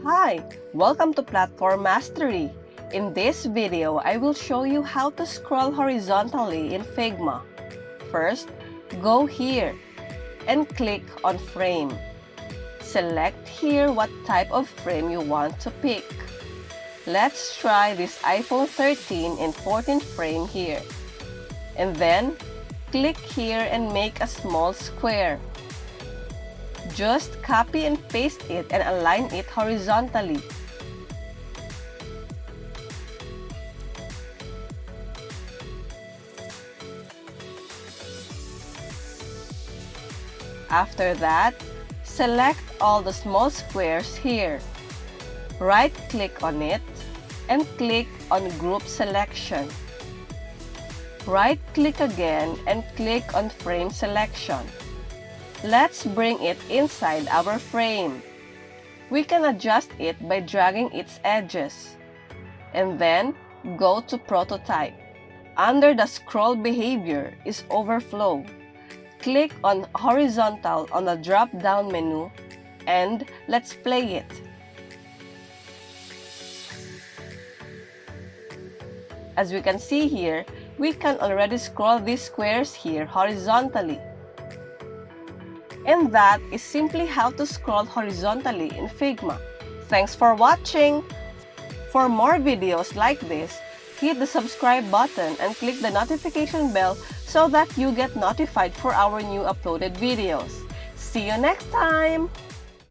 Hi, welcome to Platform Mastery. In this video, I will show you how to scroll horizontally in Figma. First, go here and click on Frame. Select here what type of frame you want to pick. Let's try this iPhone 13 and 14 frame here. And then, click here and make a small square. Just copy and paste it and align it horizontally. After that, select all the small squares here. Right-click on it and click on Group Selection. Right-click again and click on Frame Selection. Let's bring it inside our frame. We can adjust it by dragging its edges. And then, go to Prototype. Under the scroll behavior is Overflow. Click on Horizontal on the drop-down menu and let's play it. As we can see here, we can already scroll these squares here horizontally. And that is simply how to scroll horizontally in Figma. Thanks for watching! For more videos like this, hit the subscribe button and click the notification bell so that you get notified for our new uploaded videos. See you next time!